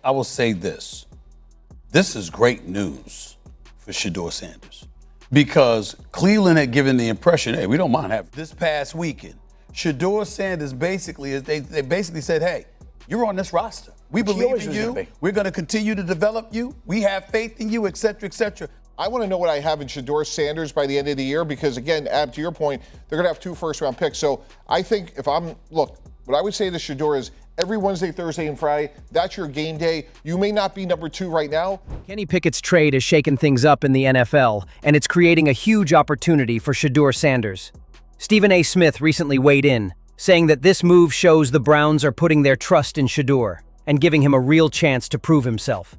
I will say this. This is great news for Shedeur Sanders because Cleveland had given the impression, hey, we don't mind having this past weekend. Shedeur Sanders they basically said, hey, you're on this roster. We believe in you. We're going to continue to develop you. We have faith in you, et cetera, et cetera. I want to know what I have in Shedeur Sanders by the end of the year because, again, Ab, to your point, they're going to have 2 first-round picks. So I think what I would say to Shedeur is every Wednesday, Thursday, and Friday, that's your game day. You may not be number 2 right now. Kenny Pickett's trade has shaken things up in the NFL, and it's creating a huge opportunity for Shedeur Sanders. Stephen A. Smith recently weighed in, saying that this move shows the Browns are putting their trust in Shedeur and giving him a real chance to prove himself.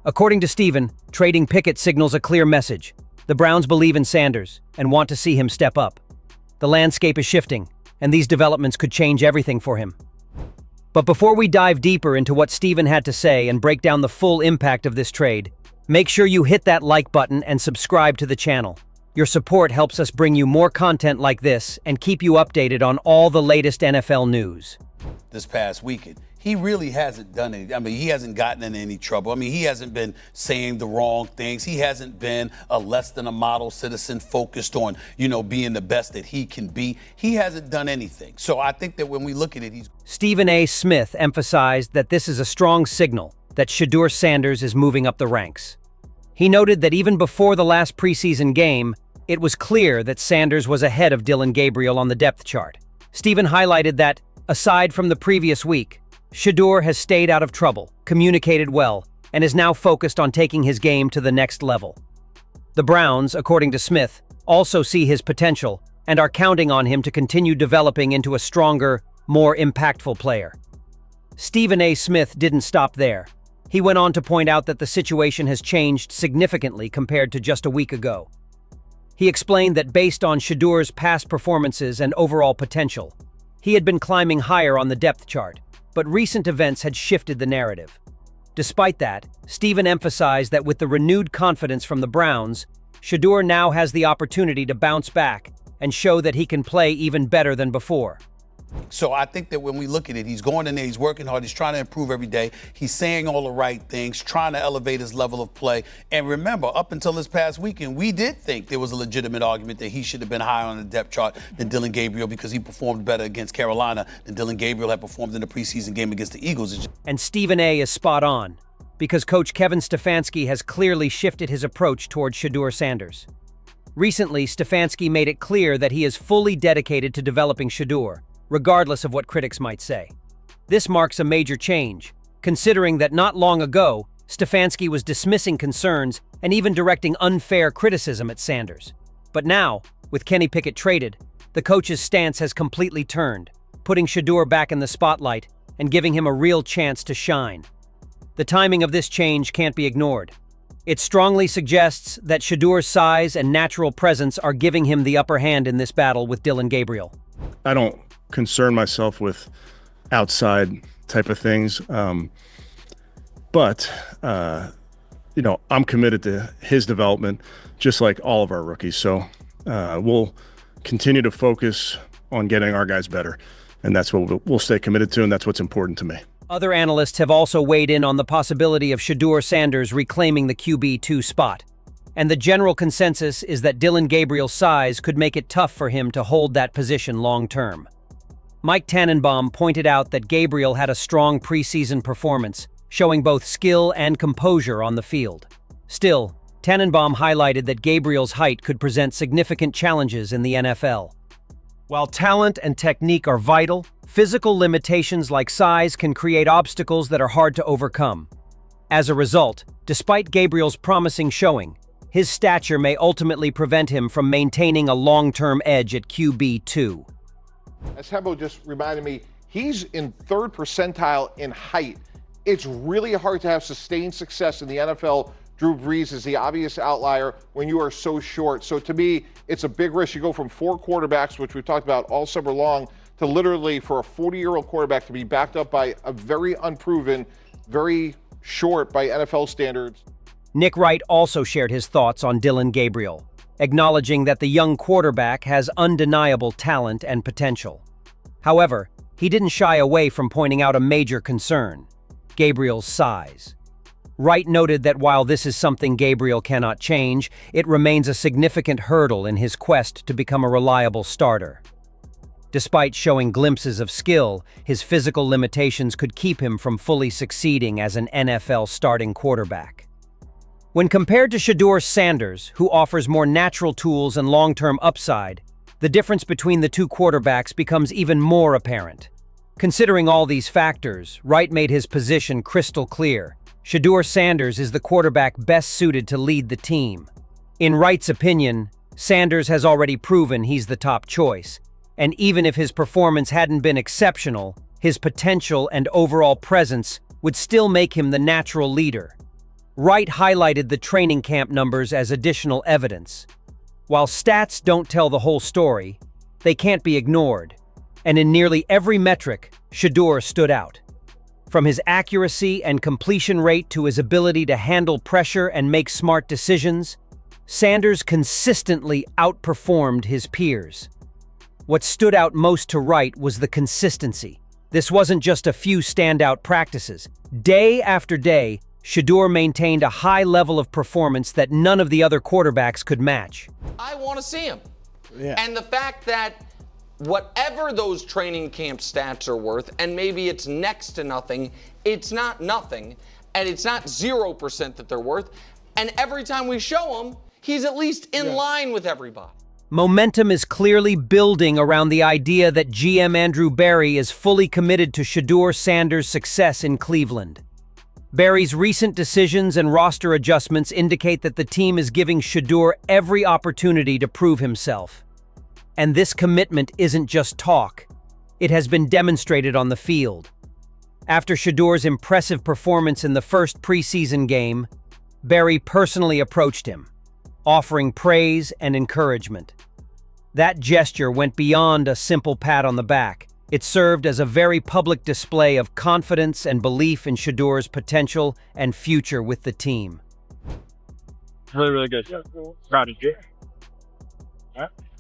According to Stephen, trading Pickett signals a clear message. The Browns believe in Sanders and want to see him step up. The landscape is shifting, and these developments could change everything for him. But before we dive deeper into what Stephen had to say and break down the full impact of this trade, make sure you hit that like button and subscribe to the channel. Your support helps us bring you more content like this and keep you updated on all the latest NFL news. This past weekend, he really hasn't done it. I mean, he hasn't gotten in any trouble. I mean, he hasn't been saying the wrong things. He hasn't been a less than a model citizen focused on, being the best that he can be. He hasn't done anything. So I think that when we look at it, Stephen A. Smith emphasized that this is a strong signal that Shedeur Sanders is moving up the ranks. He noted that even before the last preseason game, it was clear that Sanders was ahead of Dillon Gabriel on the depth chart. Stephen highlighted that, aside from the previous week, Shedeur has stayed out of trouble, communicated well, and is now focused on taking his game to the next level. The Browns, according to Smith, also see his potential and are counting on him to continue developing into a stronger, more impactful player. Stephen A. Smith didn't stop there. He went on to point out that the situation has changed significantly compared to just a week ago. He explained that based on Shedeur's past performances and overall potential, he had been climbing higher on the depth chart, but recent events had shifted the narrative. Despite that, Stephen emphasized that with the renewed confidence from the Browns, Shedeur now has the opportunity to bounce back and show that he can play even better than before. So I think that when we look at it, he's going in there, he's working hard, he's trying to improve every day, he's saying all the right things, trying to elevate his level of play. And remember, up until this past weekend, we did think there was a legitimate argument that he should have been higher on the depth chart than Dillon Gabriel because he performed better against Carolina than Dillon Gabriel had performed in the preseason game against the Eagles. And Stephen A. is spot on, because coach KevinStefanski has clearly shifted his approach towards Shedeur Sanders. Recently, Stefanski made it clear that he is fully dedicated to developing Shedeur, regardless of what critics might say. This marks a major change, considering that not long ago, Stefanski was dismissing concerns and even directing unfair criticism at Sanders. But now, with Kenny Pickett traded, the coach's stance has completely turned, putting Shedeur back in the spotlight and giving him a real chance to shine. The timing of this change can't be ignored. It strongly suggests that Shedeur's size and natural presence are giving him the upper hand in this battle with Dillon Gabriel. I don't concern myself with outside type of things. But I'm committed to his development, just like all of our rookies. So we'll continue to focus on getting our guys better. And that's what we'll stay committed to, and that's what's important to me. Other analysts have also weighed in on the possibility of Shedeur Sanders reclaiming the QB2 spot. And the general consensus is that Dillon Gabriel's size could make it tough for him to hold that position long-term. Mike Tannenbaum pointed out that Gabriel had a strong preseason performance, showing both skill and composure on the field. Still, Tannenbaum highlighted that Gabriel's height could present significant challenges in the NFL. While talent and technique are vital, physical limitations like size can create obstacles that are hard to overcome. As a result, despite Gabriel's promising showing, his stature may ultimately prevent him from maintaining a long-term edge at QB2. As Hebo just reminded me, he's in 3rd percentile in height. It's really hard to have sustained success in the NFL. Drew Brees is the obvious outlier when you are so short. So to me, it's a big risk. You go from 4 quarterbacks, which we've talked about all summer long, to literally for a 40-year-old quarterback to be backed up by a very unproven, very short by NFL standards. Nick Wright also shared his thoughts on Dillon Gabriel, acknowledging that the young quarterback has undeniable talent and potential. However, he didn't shy away from pointing out a major concern. Gabriel's size. Wright noted that while this is something Gabriel cannot change, it remains a significant hurdle in his quest to become a reliable starter. Despite showing glimpses of skill, his physical limitations could keep him from fully succeeding as an NFL starting quarterback. When compared to Shedeur Sanders, who offers more natural tools and long-term upside, the difference between the two quarterbacks becomes even more apparent. Considering all these factors, Wright made his position crystal clear. Shedeur Sanders is the quarterback best suited to lead the team. In Wright's opinion, Sanders has already proven he's the top choice, and even if his performance hadn't been exceptional, his potential and overall presence would still make him the natural leader. Wright highlighted the training camp numbers as additional evidence. While stats don't tell the whole story, they can't be ignored, and in nearly every metric, Shedeur stood out. From his accuracy and completion rate to his ability to handle pressure and make smart decisions, Sanders consistently outperformed his peers. What stood out most to Wright was the consistency. This wasn't just a few standout practices. Day after day, Shedeur maintained a high level of performance that none of the other quarterbacks could match. I want to see him. Yeah. And the fact that whatever those training camp stats are worth, and maybe it's next to nothing, it's not nothing, and it's not 0% that they're worth, and every time we show him, he's at least in line with everybody. Momentum is clearly building around the idea that GM Andrew Berry is fully committed to Shedeur Sanders' success in Cleveland. Berry's recent decisions and roster adjustments indicate that the team is giving Shedeur every opportunity to prove himself. And this commitment isn't just talk. It has been demonstrated on the field. After Shedeur's impressive performance in the first preseason game, Berry personally approached him, offering praise and encouragement. That gesture went beyond a simple pat on the back. It served as a very public display of confidence and belief in Shedeur's potential and future with the team. Really, really good. Proud of you.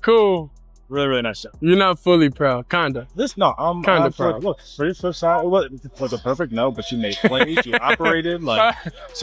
Cool. Really, really nice job. You're not fully proud, kinda. I'm Kinda proud. Look, for the side, was it perfect? No, but you made plays, you operated, it's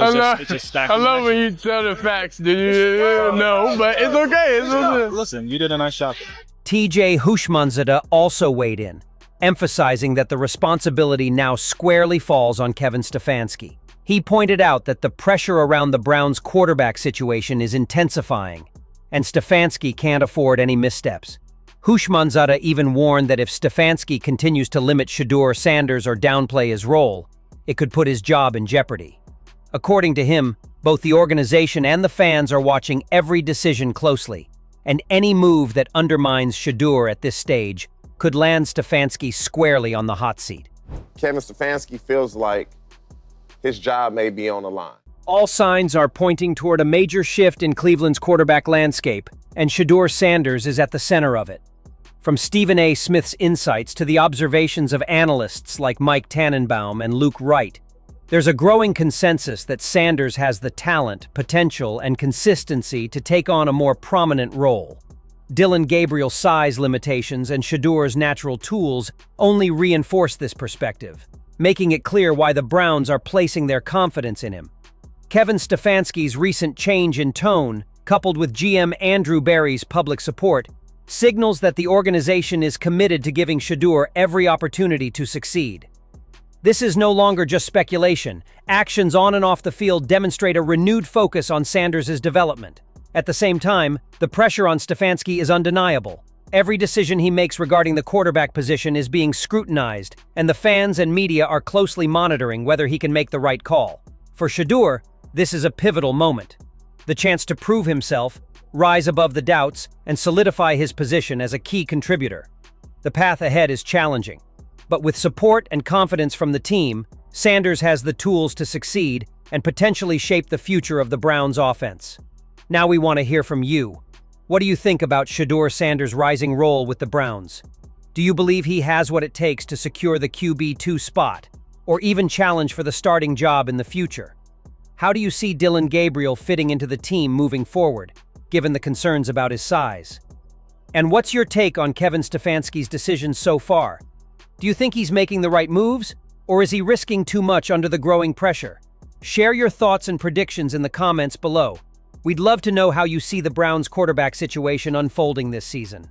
just stacking. I love when you tell the facts, dude. No, but it's okay. It's okay. Listen, you did a nice job. TJ Houshmandzadeh also weighed in, emphasizing that the responsibility now squarely falls on KevinStefanski. He pointed out that the pressure around the Browns' quarterback situation is intensifying, and Stefanski can't afford any missteps. Houshmandzadeh even warned that if Stefanski continues to limit Shedeur Sanders or downplay his role, it could put his job in jeopardy. According to him, both the organization and the fans are watching every decision closely, and any move that undermines Shedeur at this stage could land Stefanski squarely on the hot seat. Kevin Stefanski feels like his job may be on the line. All signs are pointing toward a major shift in Cleveland's quarterback landscape, and Shedeur Sanders is at the center of it. From Stephen A. Smith's insights to the observations of analysts like Mike Tannenbaum and Luke Wright, there's a growing consensus that Sanders has the talent, potential, and consistency to take on a more prominent role. Dillon Gabriel's size limitations and Shedeur's natural tools only reinforce this perspective, making it clear why the Browns are placing their confidence in him. Kevin Stefanski's recent change in tone, coupled with GM Andrew Berry's public support, signals that the organization is committed to giving Shedeur every opportunity to succeed. This is no longer just speculation. Actions on and off the field demonstrate a renewed focus on Sanders' development. At the same time, the pressure on Stefanski is undeniable. Every decision he makes regarding the quarterback position is being scrutinized, and the fans and media are closely monitoring whether he can make the right call. For Shedeur, this is a pivotal moment. The chance to prove himself, rise above the doubts, and solidify his position as a key contributor. The path ahead is challenging, but with support and confidence from the team, Sanders has the tools to succeed and potentially shape the future of the Browns' offense. Now we want to hear from you. What do you think about Shedeur Sanders' rising role with the Browns? Do you believe he has what it takes to secure the QB2 spot, or even challenge for the starting job in the future? How do you see Dillon Gabriel fitting into the team moving forward, given the concerns about his size? And what's your take on Kevin Stefanski's decisions so far? Do you think he's making the right moves, Or is he risking too much under the growing pressure? Share your thoughts and predictions in the comments below. We'd love to know how you see the Browns' quarterback situation unfolding this season.